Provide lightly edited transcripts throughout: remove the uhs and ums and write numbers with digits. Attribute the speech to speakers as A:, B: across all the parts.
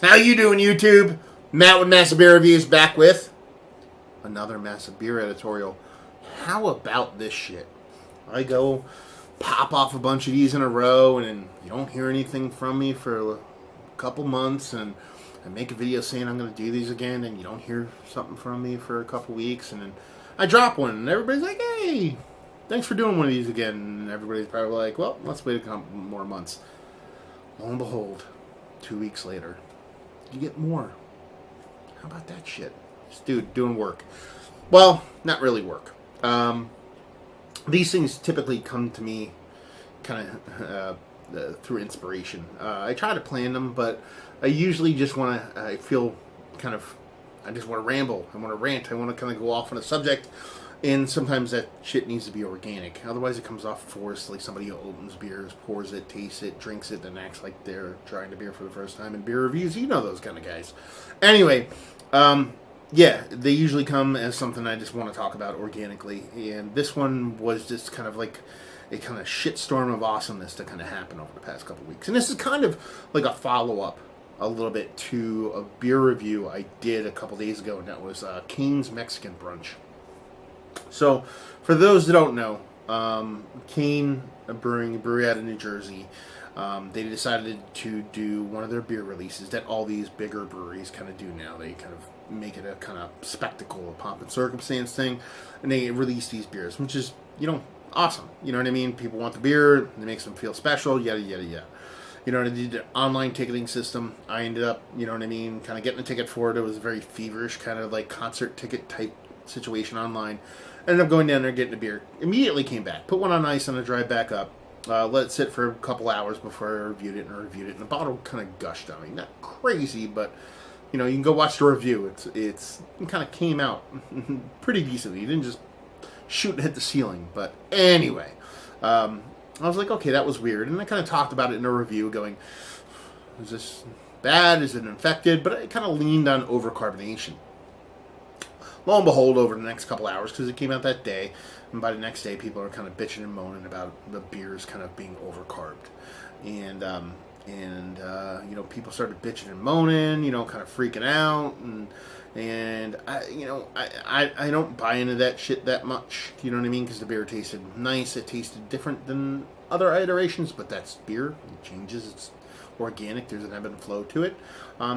A: How you doing, YouTube? Matt with Massive Beer Reviews back with another Massive Beer Editorial. How about this shit? I go pop off a bunch of these in a row, and then you don't hear anything from me for a couple months, and I make a video saying I'm going to do these again, and you don't hear something from me for a couple weeks, and then I drop one, and everybody's like, hey, thanks for doing one of these again, and everybody's probably like, well, let's wait a couple more months. Lo and behold, 2 weeks later, you get more. How about that shit? This dude doing work. Well, not really work. These things typically come to me kind of through inspiration. I try to plan them, but I usually just want to, I feel kind of, I just want to ramble. I want to rant. I want to kind of go off on a subject. And sometimes that shit needs to be organic. Otherwise it comes off forced, like somebody who opens beers, pours it, tastes it, drinks it, and acts like they're trying the beer for the first time in beer reviews. You know those kind of guys. Anyway, yeah, they usually come as something I just want to talk about organically. And this one was just kind of like a kind of shitstorm of awesomeness that kind of happened over the past couple weeks. And this is kind of like a follow-up a little bit to a beer review I did a couple days ago, and that was Kane's Mexican Brunch. So, for those that don't know, Kane Brewery out of New Jersey, they decided to do one of their beer releases that all these bigger breweries kind of do now. They kind of make it a kind of spectacle, a pomp and circumstance thing, and they release these beers, which is, you know, awesome. You know what I mean? People want the beer, it makes them feel special, yada, yada, yada. You know, they did an online ticketing system. I ended up, you know what I mean, kind of getting a ticket for it. It was a very feverish, kind of like concert ticket type situation online. Ended up going down there, getting a beer. Immediately came back. Put one on ice on the drive back up. Let it sit for a couple hours before I reviewed it. And the bottle kind of gushed on me. Not crazy, but, you know, you can go watch the review. It kind of came out pretty decently. You didn't just shoot and hit the ceiling. But anyway, I was like, okay, that was weird. And I kind of talked about it in a review going, is this bad? Is it infected? But it kind of leaned on overcarbonation. Lo and behold, over the next couple hours, because it came out that day, and by the next day, people are kind of bitching and moaning about the beers kind of being overcarbed, and you know, people started bitching and moaning, you know, kind of freaking out, and I don't buy into that shit that much, you know what I mean? Because the beer tasted nice, it tasted different than other iterations, but that's beer, it changes, it's organic, there's an ebb and flow to it.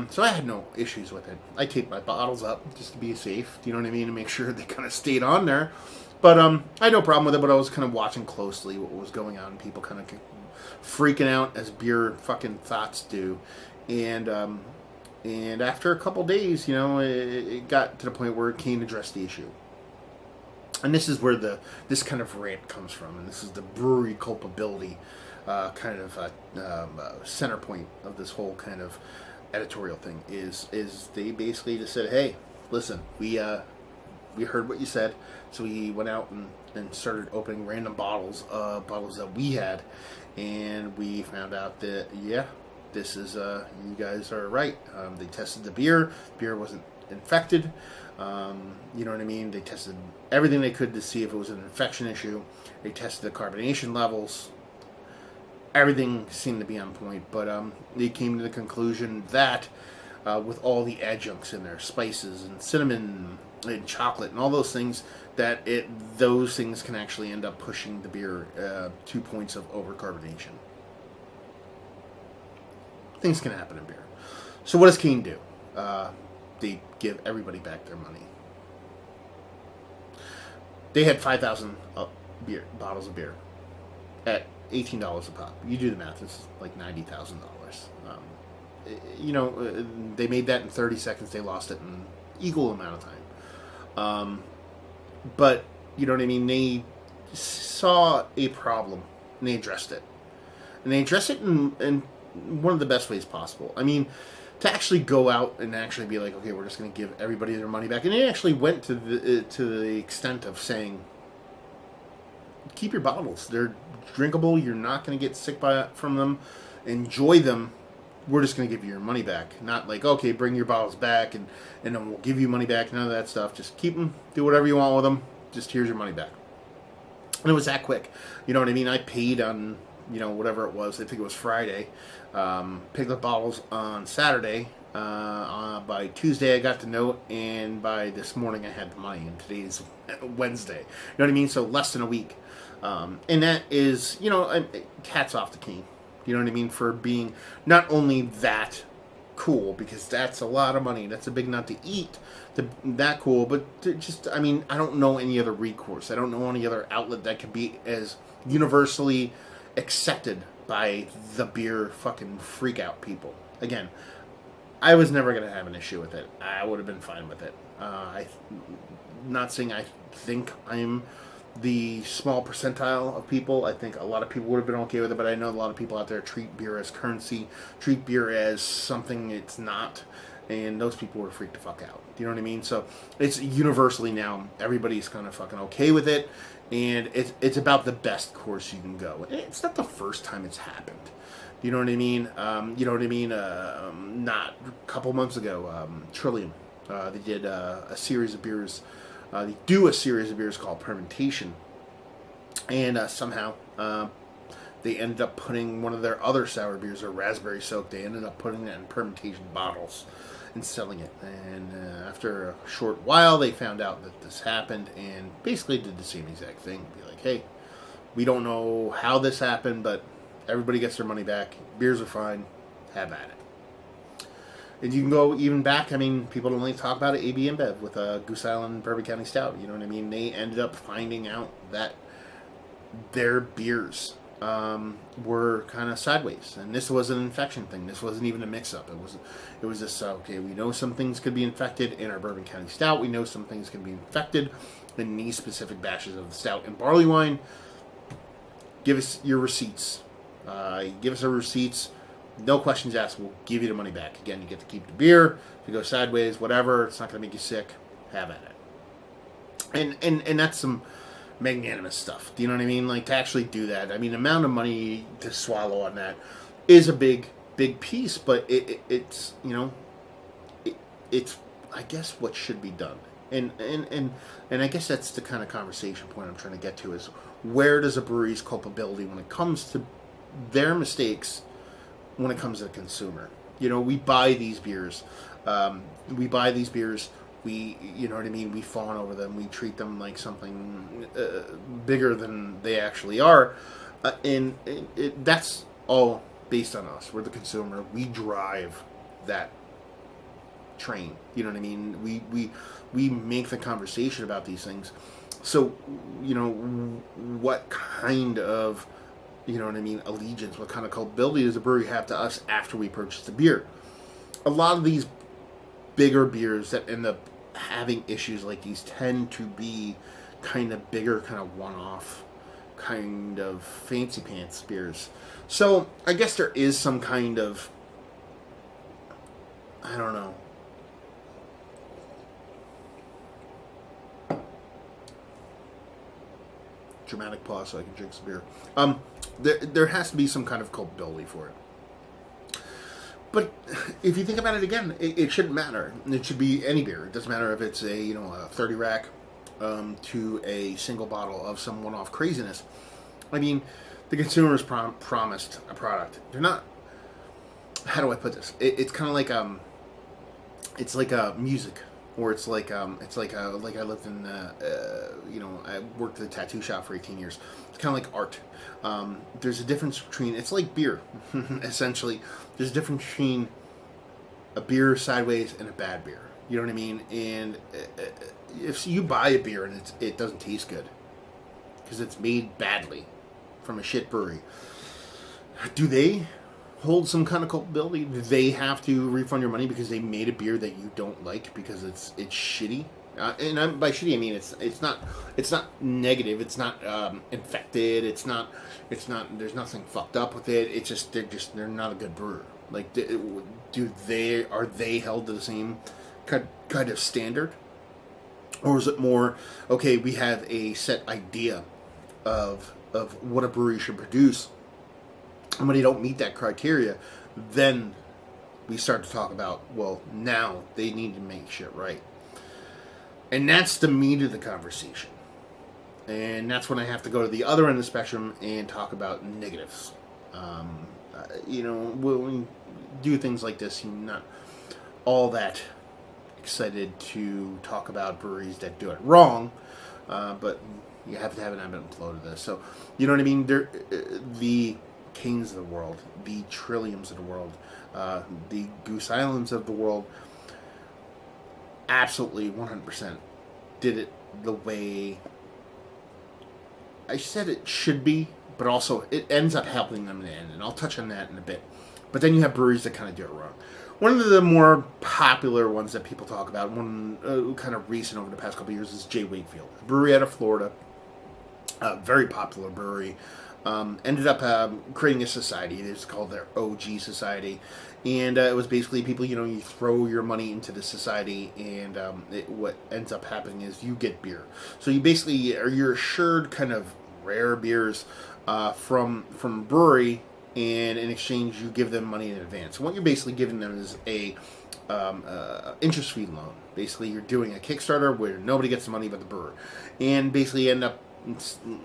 A: So I had no issues with it. I taped my bottles up just to be safe, you know what I mean, to make sure they kind of stayed on there. But I had no problem with it, but I was kind of watching closely what was going on, people kind of freaking out as beer fucking thoughts do. And after a couple days, you know, it got to the point where Kane addressed the issue. And this is where this kind of rant comes from, and this is the brewery culpability kind of center point of this whole kind of editorial thing is they basically just said, hey, listen, we heard what you said, so we went out and started opening random bottles that we had, and we found out that, yeah, this is, you guys are right. They tested the beer wasn't infected, you know what I mean, they tested everything they could to see if it was an infection issue, they tested the carbonation levels, everything seemed to be on point, but they came to the conclusion that with all the adjuncts in there, spices and cinnamon and chocolate and all those things, that those things can actually end up pushing the beer 2 points of overcarbonation. Things can happen in beer. So what does Kane do? They give everybody back their money. They had 5,000 bottles of beer at $18 a pop. You do the math, it's like $90,000. You know, they made that in 30 seconds. They lost it in equal amount of time. But, you know what I mean? They saw a problem, and they addressed it. And they addressed it in one of the best ways possible. I mean, to actually go out and actually be like, okay, we're just going to give everybody their money back. And they actually went to the extent of saying, keep your bottles. They're drinkable. You're not going to get sick from them. Enjoy them. We're just going to give you your money back. Not like, okay, bring your bottles back and then we'll give you money back. None of that stuff. Just keep them. Do whatever you want with them. Just here's your money back. And it was that quick. You know what I mean? I paid on, whatever it was. I think it was Friday. Picked up bottles on Saturday. By Tuesday, I got the note, and by this morning, I had the money. And today's Wednesday. You know what I mean? So less than a week. And that is, hats off to King. You know what I mean? For being not only that cool, because that's a lot of money. That's a big nut to eat. That cool, but I don't know any other recourse. I don't know any other outlet that could be as universally accepted by the beer fucking freak out people. Again, I was never going to have an issue with it. I would have been fine with it. Not saying I think I'm the small percentile of people. I think a lot of people would have been okay with it, but I know a lot of people out there treat beer as currency, treat beer as something it's not, and those people were freaked the fuck out. Do you know what I mean? So it's universally now, everybody's kind of fucking okay with it, and it's about the best course you can go. It's not the first time it's happened. You know what I mean? Not a couple months ago, Trillium, they did a series of beers. They do a series of beers called Fermentation, and somehow they ended up putting one of their other sour beers, or raspberry soak. They ended up putting it in fermentation bottles and selling it. And after a short while, they found out that this happened, and basically did the same exact thing. Be like, hey, we don't know how this happened, but everybody gets their money back. Beers are fine. Have at it. And you can go even back. People don't really talk about it. AB InBev with Goose Island Bourbon County Stout. You know what I mean? They ended up finding out that their beers were kind of sideways, and this was an infection thing. This wasn't even a mix-up. It was just okay. We know some things could be infected in our Bourbon County Stout. We know some things can be infected in these specific batches of the stout and barley wine. Give us your receipts. Give us our receipts. No questions asked. We'll give you the money back. Again, you get to keep the beer. If you go sideways, whatever, it's not going to make you sick. Have at it. And that's some magnanimous stuff. Do you know what I mean? Like, to actually do that. The amount of money to swallow on that is a big piece, but it's I guess what should be done. And I guess that's the kind of conversation point I'm trying to get to, is where does a brewery's culpability when it comes to their mistakes when it comes to the consumer? We buy these beers. We you know what I mean? We fawn over them. We treat them like something bigger than they actually are. And that's all based on us. We're the consumer. We drive that train. You know what I mean? We make the conversation about these things. So, what kind of, allegiance, what kind of culpability does the brewery have to us after we purchase the beer? A lot of these bigger beers that end up having issues like these tend to be kind of bigger, kind of one-off, kind of fancy pants beers. So I guess there is some kind of, I don't know, dramatic pause so I can drink some beer. There has to be some kind of culpability for it. But if you think about it again, it shouldn't matter. It should be any beer. It doesn't matter if it's a 30 rack to a single bottle of some one-off craziness. The consumer is promised a product. They're not. How do I put this? It's kind of like it's like music, or it's like I lived in I worked at a tattoo shop for 18 years. It's kind of like art. There's a difference between, it's like beer, essentially. There's a difference between a beer sideways and a bad beer. You know what I mean? And if you buy a beer and it doesn't taste good because it's made badly from a shit brewery, do they hold some kind of culpability? Do they have to refund your money because they made a beer that you don't like because it's shitty? And by shitty I mean it's not negative. It's not infected. It's not. There's nothing fucked up with it. It's just they're not a good brewer. Like, are they held to the same kind of standard, or is it more okay? We have a set idea of what a brewery should produce, and when they don't meet that criteria, then we start to talk about, well, now they need to make shit right. And that's the meat of the conversation. And that's when I have to go to the other end of the spectrum and talk about negatives. When we do things like this, all that excited to talk about breweries that do it wrong, but you have to have an ebb and flow to this. So, you know what I mean? The Canes of the world, the Trilliums of the world, the Goose Islands of the world, absolutely 100% did it the way I said it should be, but also it ends up helping them in the end, and I'll touch on that in a bit. But then you have breweries that kind of do it wrong. One of the more popular ones that people talk about, one kind of recent over the past couple of years, is J. Wakefield, a brewery out of Florida, a very popular brewery. Ended up creating a society. It's called their OG Society, and it was basically people, you throw your money into the society, and what ends up happening is you get beer. So you basically you're assured kind of rare beers from brewery, and in exchange you give them money in advance. And what you're basically giving them is a interest-free loan. Basically, you're doing a Kickstarter where nobody gets the money but the brewer, and basically end up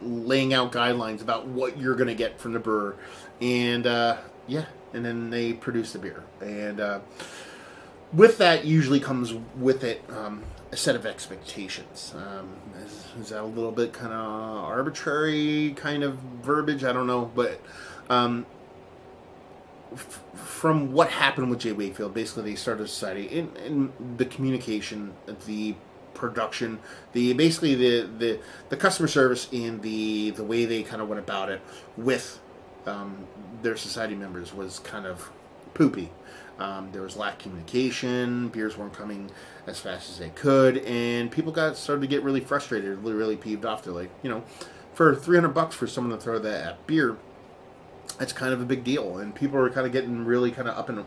A: laying out guidelines about what you're going to get from the brewer, and and then they produce the beer, and with that usually comes with it a set of expectations. Is that a little bit kind of arbitrary kind of verbiage? I don't know, but from what happened with J. Wakefield, basically they started a society in the communication, the production, the customer service, and the way they kind of went about it with their society members was kind of poopy. There was lack of communication. Beers weren't coming as fast as they could, and people started to get really frustrated, really peeved off. They're like, for $300 for someone to throw that beer, that's kind of a big deal, and people are kind of getting really kind of up in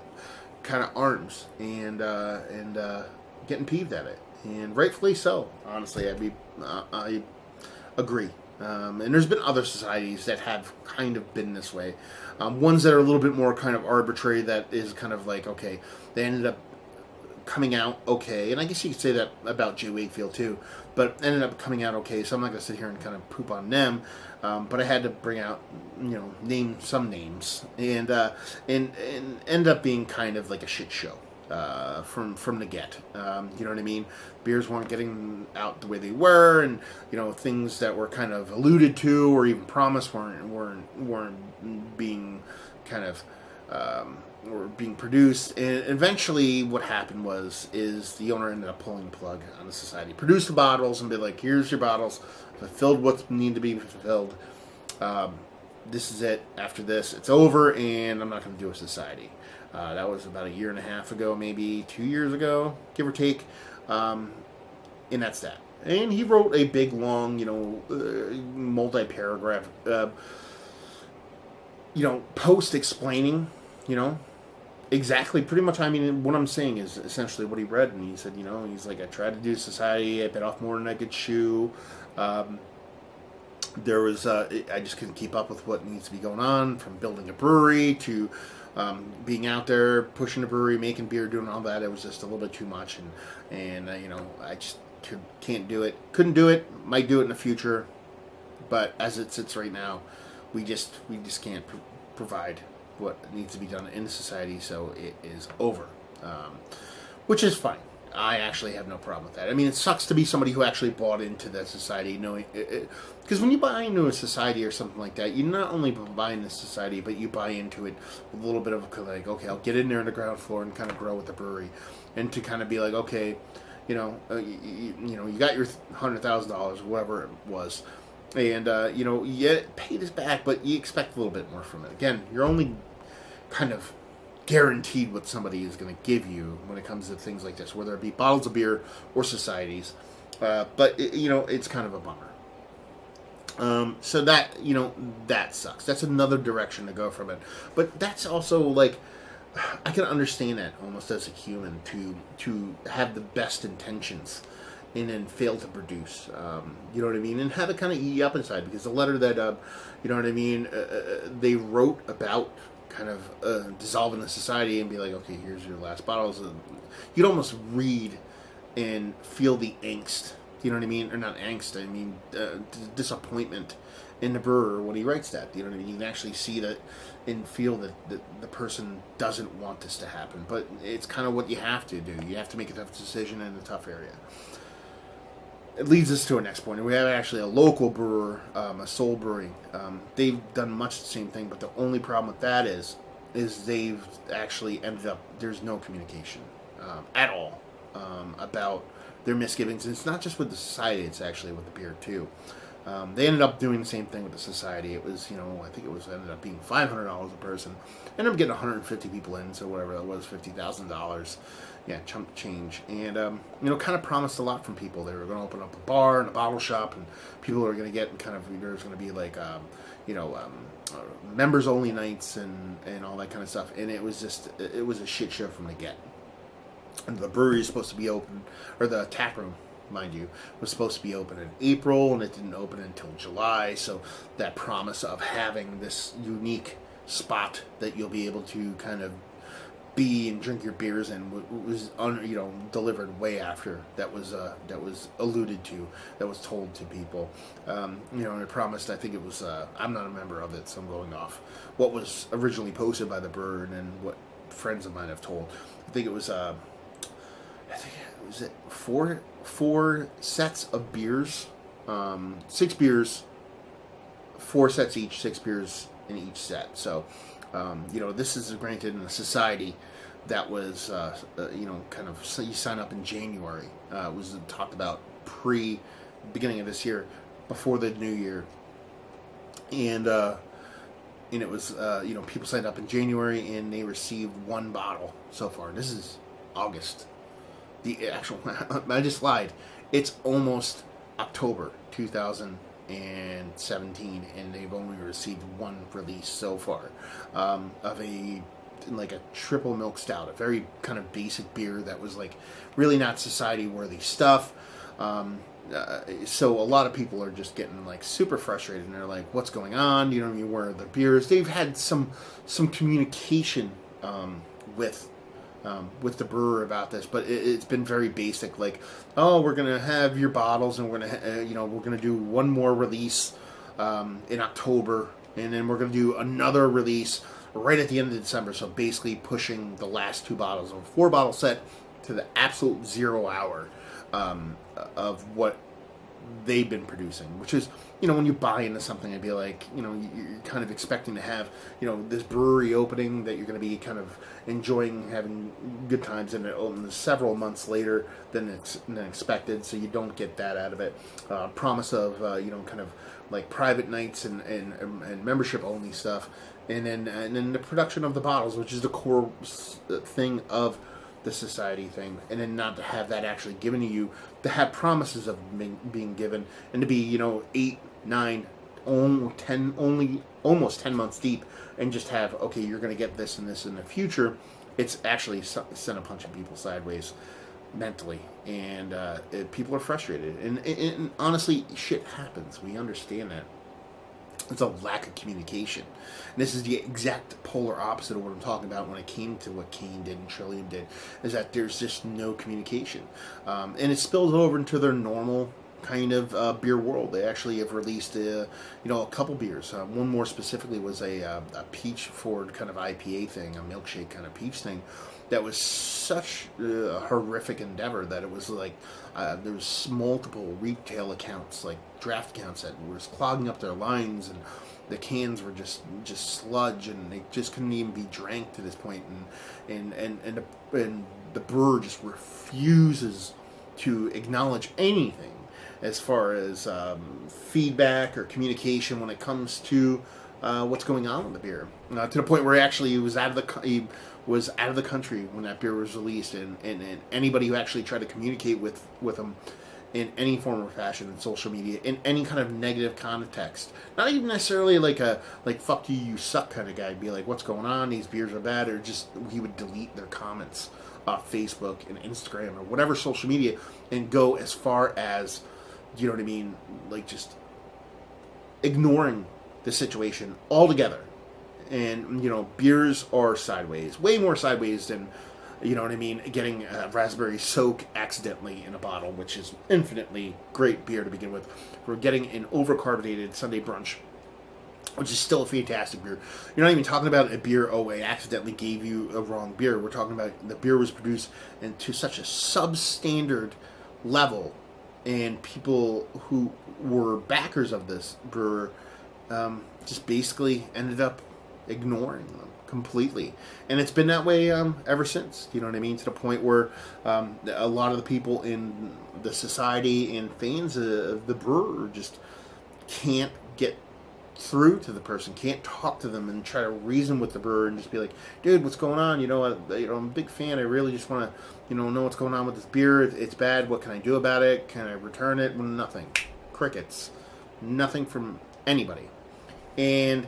A: kind of arms and getting peeved at it. And rightfully so, honestly. I agree. And there's been other societies that have kind of been this way. Ones that are a little bit more kind of arbitrary, that is kind of like, okay, they ended up coming out okay. And I guess you could say that about J. Wakefield too, but ended up coming out okay, so I'm not going to sit here and kind of poop on them. But I had to bring out, name some names, and end up being kind of like a shit show. From the get, you know what I mean? Beers weren't getting out the way they were, and things that were kind of alluded to or even promised weren't being kind of were being produced. And eventually, what happened is the owner ended up pulling the plug on the society, produced the bottles, and be like, "Here's your bottles, fulfilled what needed to be fulfilled. This is it. After this, it's over, and I'm not going to do a society." That was about 1.5 years ago, maybe 2 years ago, give or take. And that's that. And he wrote a big, long, multi-paragraph, post explaining, exactly, pretty much. I mean, what I'm saying is essentially what he read. And he said, he's like, I tried to do society. I bit off more than I could chew. There was, I just couldn't keep up with what needs to be going on, from building a brewery to being out there, pushing the brewery, making beer, doing all that. It was just a little bit too much, and I just can't do it. Couldn't do it. Might do it in the future, but as it sits right now, we just can't provide what needs to be done in the society. So it is over, which is fine. I actually have no problem with that. I mean, it sucks to be somebody who actually bought into the society, knowing because when you buy into a society or something like that, you not only buy into the society, but you buy into it with a little bit of like, okay, I'll get in there on the ground floor and kind of grow with the brewery, and to kind of be like, okay, you got your $100,000 or whatever it was, and you pay this back, but you expect a little bit more from it. Again, you're only kind of guaranteed what somebody is going to give you when it comes to things like this, whether it be bottles of beer or societies. But it's kind of a bummer. So that that sucks. That's another direction to go from it. But that's also like, I can understand that almost as a human, to have the best intentions and then fail to produce. You know what I mean? And have it kind of eat you up inside, because the letter that they wrote about kind of dissolving the society and be like, okay, here's your last bottles. You'd almost read and feel the angst. You know what I mean? Or not angst, I mean disappointment in the brewer when he writes that. You know what I mean? You can actually see that and feel that the person doesn't want this to happen. But it's kind of what you have to do. You have to make a tough decision in a tough area. It leads us to our next point. And we have actually a local brewer, a Soul Brewing. They've done much the same thing, but the only problem with that is they've actually ended up, there's no communication at all about their misgivings. And it's not just with the society, it's actually with the beer too. They ended up doing the same thing with the society. It was, I think it was ended up being $500 a person. Ended up getting 150 people in, so whatever that was, $50,000. Yeah, chunk change. And, kind of promised a lot from people. They were going to open up a bar and a bottle shop, and people are going to get kind of, there's going to be like, members only nights and all that kind of stuff. And it was just, it was a shit show from the get. And the brewery is supposed to be open, or the tap room, mind you, was supposed to be open in April, and it didn't open until July. So that promise of having this unique spot that you'll be able to kind of be and drink your beers in was delivered way after that was alluded to, that was told to people. And it promised, I think it was, I'm not a member of it, so I'm going off what was originally posted by the brewer and then what friends of mine have told. I think it was four sets of beers, 6 beers, 4 sets each, 6 beers in each set. So, this is granted in a society that was, kind of, so you sign up in January. It was talked about beginning of this year, before the new year. And it was, people signed up in January and they received 1 bottle so far. This is August. The actual, I just lied. It's almost October 2017, and they've only received 1 release so far of a triple milk stout, a very kind of basic beer that was like really not society worthy stuff. So a lot of people are just getting like super frustrated, and they're like, "What's going on? Where are the beers?" They've had some communication with the brewer about this, but it's been very basic. Like, oh, we're gonna have your bottles, and we're gonna do 1 more release in October, and then we're gonna do another release right at the end of December. So basically, pushing the last 2 bottles of a 4-bottle set to the absolute 0 hour of what they've been producing, which is, when you buy into something, I'd be like, you're kind of expecting to have, this brewery opening that you're going to be kind of enjoying, having good times, and it opens several months later than expected, so you don't get that out of it. Promise of, kind of like private nights and membership only stuff, and then the production of the bottles, which is the core thing of the society thing, and then not to have that actually given to you, to have promises of being given, and to be 8, 9, 10, only almost 10 months deep, and just have, okay, you're going to get this and this in the future. It's actually sent a bunch of people sideways mentally, and people are frustrated, and honestly, shit happens. We understand that. It's a lack of communication. And this is the exact polar opposite of what I'm talking about when it came to what Kane did and Trillium did, is that there's just no communication. And it spills over into their normal kind of beer world. They actually have released a couple beers. One more specifically was a peach forward kind of IPA thing, a milkshake kind of peach thing, that was such a horrific endeavor that it was like there was multiple retail accounts, like draft accounts, that was clogging up their lines, and the cans were just sludge, and they just couldn't even be drank to this point. And the brewer just refuses to acknowledge anything as far as feedback or communication when it comes to what's going on with the beer. To the point where he was out of the country when that beer was released, and anybody who actually tried to communicate with him in any form or fashion in social media, in any kind of negative context, not even necessarily like fuck you, you suck kind of guy, be like, what's going on, these beers are bad, or just he would delete their comments off Facebook and Instagram or whatever social media, and go as far as, you know what I mean, like just ignoring the situation altogether. And, beers are sideways, way more sideways than, you know what I mean, getting raspberry soak accidentally in a bottle, which is infinitely great beer to begin with. We're getting an overcarbonated Sunday brunch which is still a fantastic beer. You're not even talking about a beer, I accidentally gave you a wrong beer. We're talking about the beer was produced to such a substandard level, and people who were backers of this brewer just basically ended up ignoring them completely. And it's been that way ever since, you know what I mean? To the point where a lot of the people in the society and fans of the brewer just can't get through to the person, can't talk to them and try to reason with the brewer and just be like, dude, what's going on? I'm a big fan. I really just want to, know what's going on with this beer. It's bad. What can I do about it? Can I return it? Nothing. Crickets. Nothing from anybody. And,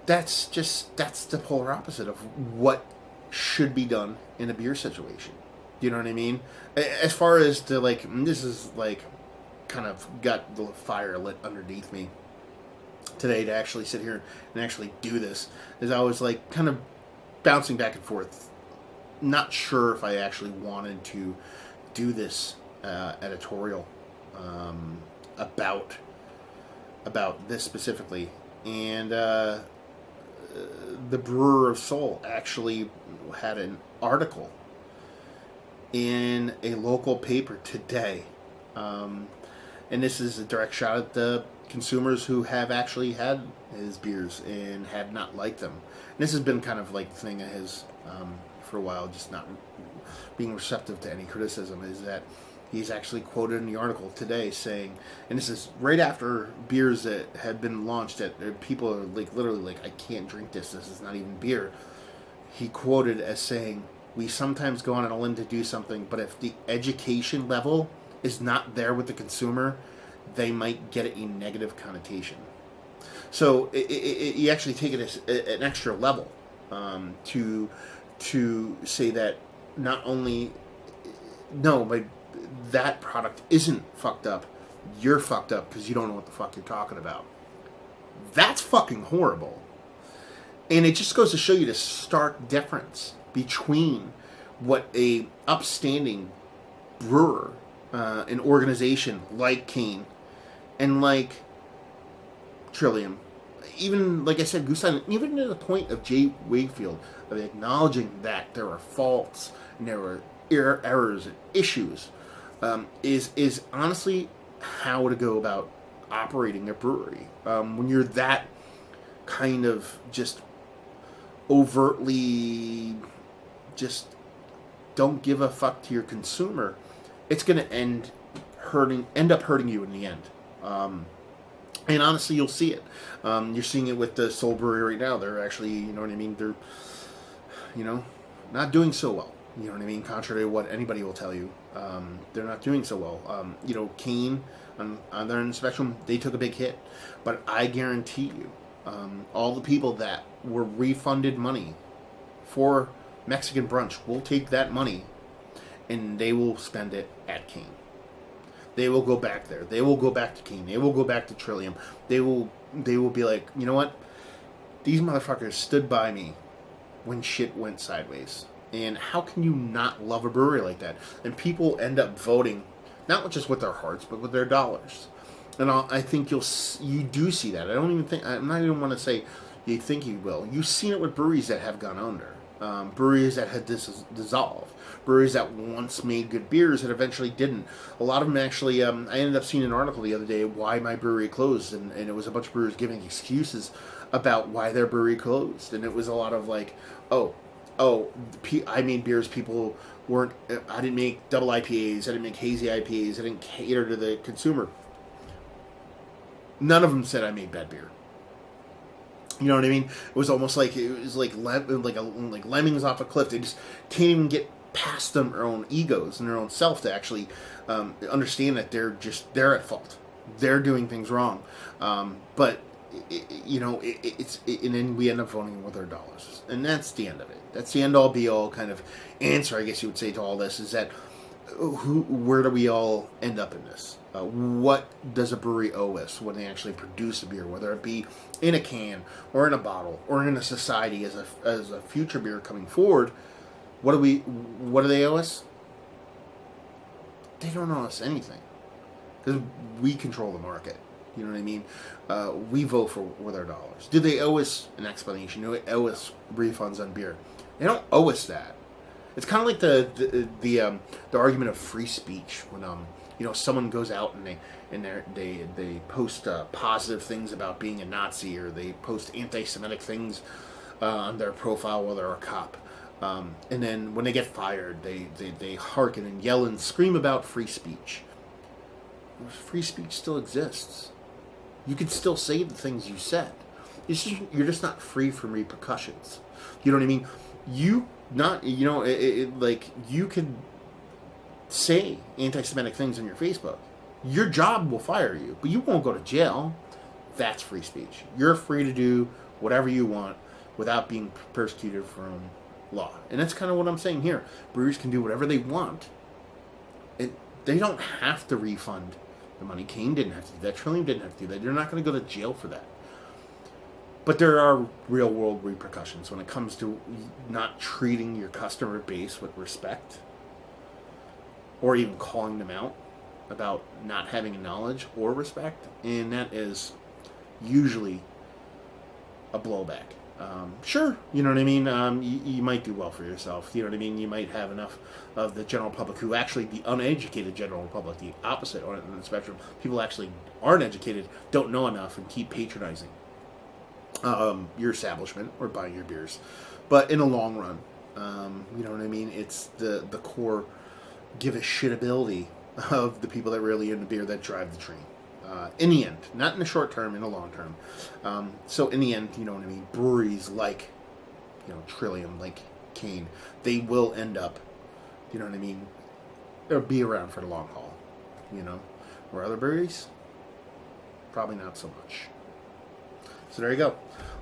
A: that's the polar opposite of what should be done in a beer situation. You know what I mean? As far as this is kind of got the fire lit underneath me today to actually sit here and actually do this, is I was kind of bouncing back and forth, not sure if I actually wanted to do this editorial about this specifically. And the Brewer of Soul actually had an article in a local paper today. And this is a direct shot at the consumers who have actually had his beers and have not liked them. And this has been kind of the thing of his for a while, just not being receptive to any criticism, is that he's actually quoted in the article today saying, and this is right after beers that had been launched that people are literally I can't drink this is not even beer. He quoted as saying, we sometimes go on a limb to do something, but if the education level is not there with the consumer, they might get a negative connotation. So you actually take it as an extra level to say that not only but that product isn't fucked up, you're fucked up because you don't know what the fuck you're talking about. That's fucking horrible. And it just goes to show you the stark difference between what a upstanding brewer, an organization like Kane and like Trillium, even like I said, Goose Island, even to the point of Jay Wakefield, of acknowledging that there are faults and there are errors and issues, is honestly how to go about operating a brewery. When you're that kind of just overtly just don't give a fuck to your consumer, it's going to end up hurting you in the end. And honestly, you'll see it. You're seeing it with the Soul Brewery right now. They're actually, you know what I mean? They're, not doing so well. You know what I mean? Contrary to what anybody will tell you, they're not doing so well. Kane, on their end of the spectrum, they took a big hit. But I guarantee you, all the people that were refunded money for Mexican brunch will take that money and they will spend it at Kane. They will go back there. They will go back to Kane. They will go back to Trillium. They will be like, you know what? These motherfuckers stood by me when shit went sideways. And how can you not love a brewery like that? And people end up voting, not just with their hearts, but with their dollars. And I think you do see that. I'm not even want to say you think you will. You've seen it with breweries that have gone under. Breweries that had dissolved. Breweries that once made good beers that eventually didn't. A lot of them actually, I ended up seeing an article the other day, why my brewery closed, and it was a bunch of brewers giving excuses about why their brewery closed. And it was a lot of I made beers people weren't, I didn't make double IPAs, I didn't make hazy IPAs, I didn't cater to the consumer. None of them said I made bad beer. You know what I mean? It was almost like lemmings off a cliff. They just can't even get past their own egos and their own self to actually understand that they're at fault. They're doing things wrong. But and then we end up voting with our dollars, and that's the end of it. That's the end all be all kind of answer, I guess you would say, to all this, is that where do we all end up in this? What does a brewery owe us when they actually produce a beer, whether it be in a can or in a bottle or in a society as a future beer coming forward? What do they owe us? They don't owe us anything, because we control the market. You know what I memean? We vote with our dollars. Do they owe us an explanation? Do they owe us refunds on beer? They don't owe us that. It's kind of like the argument of free speech when someone goes out and they post positive things about being a Nazi, or they post anti-Semitic things on their profile while they're a cop, and then when they get fired, they hearken and yell and scream about free speech. Free speech still exists. You can still say the things you said. You're just not free from repercussions. You know what I mean? You can say anti-Semitic things on your Facebook. Your job will fire you, but you won't go to jail. That's free speech. You're free to do whatever you want without being persecuted from law. And that's kind of what I'm saying here. Breweries can do whatever they want. They don't have to refund the money. Kane didn't have to do that. Trillium didn't have to do that. They're not going to go to jail for that. But there are real-world repercussions when it comes to not treating your customer base with respect, or even calling them out about not having knowledge or respect, and that is usually a blowback. Sure, you know what I mean? You might do well for yourself, you know what I mean? You might have enough of the general public who actually, the uneducated general public, the opposite on the spectrum, people actually aren't educated, don't know enough, and keep patronizing your establishment or buying your beers. But in the long run, you know what I mean? It's the core give a shit ability of the people that really into beer that drive the train. In the end, not in the short term, in the long term. So in the end, you know what I mean? Breweries like, Trillium, like Kane, they will end up, you know what I mean? Or be around for the long haul, Where other breweries, probably not so much. So there you go.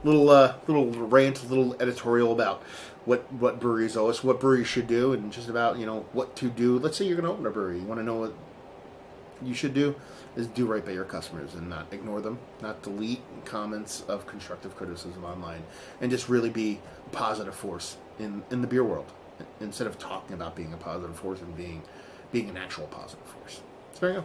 A: Little rant, little editorial about what breweries owe us, what breweries should do, and just about, what to do. Let's say you're going to open a brewery. You want to know what you should do? Is do right by your customers and not ignore them, not delete comments of constructive criticism online, and just really be a positive force in the beer world, instead of talking about being a positive force and being an actual positive force. So there you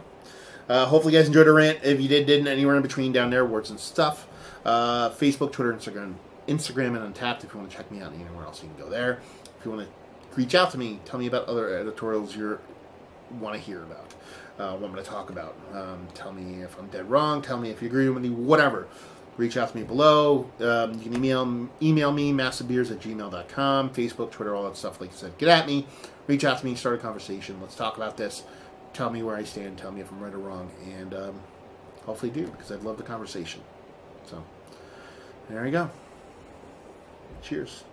A: go. Hopefully you guys enjoyed the rant. If you didn't, anywhere in between down there, words and stuff. Facebook, Twitter, Instagram, and Untapped. If you want to check me out anywhere else, you can go there. If you want to reach out to me, tell me about other editorials you want to hear about, want me to talk about. Tell me if I'm dead wrong. Tell me if you agree with me. Whatever. Reach out to me below. You can email me, massivebeers@gmail.com. Facebook, Twitter, all that stuff. Like I said, get at me. Reach out to me. Start a conversation. Let's talk about this. Tell me where I stand. Tell me if I'm right or wrong. And hopefully do, because I'd love the conversation. So, there you go. Cheers.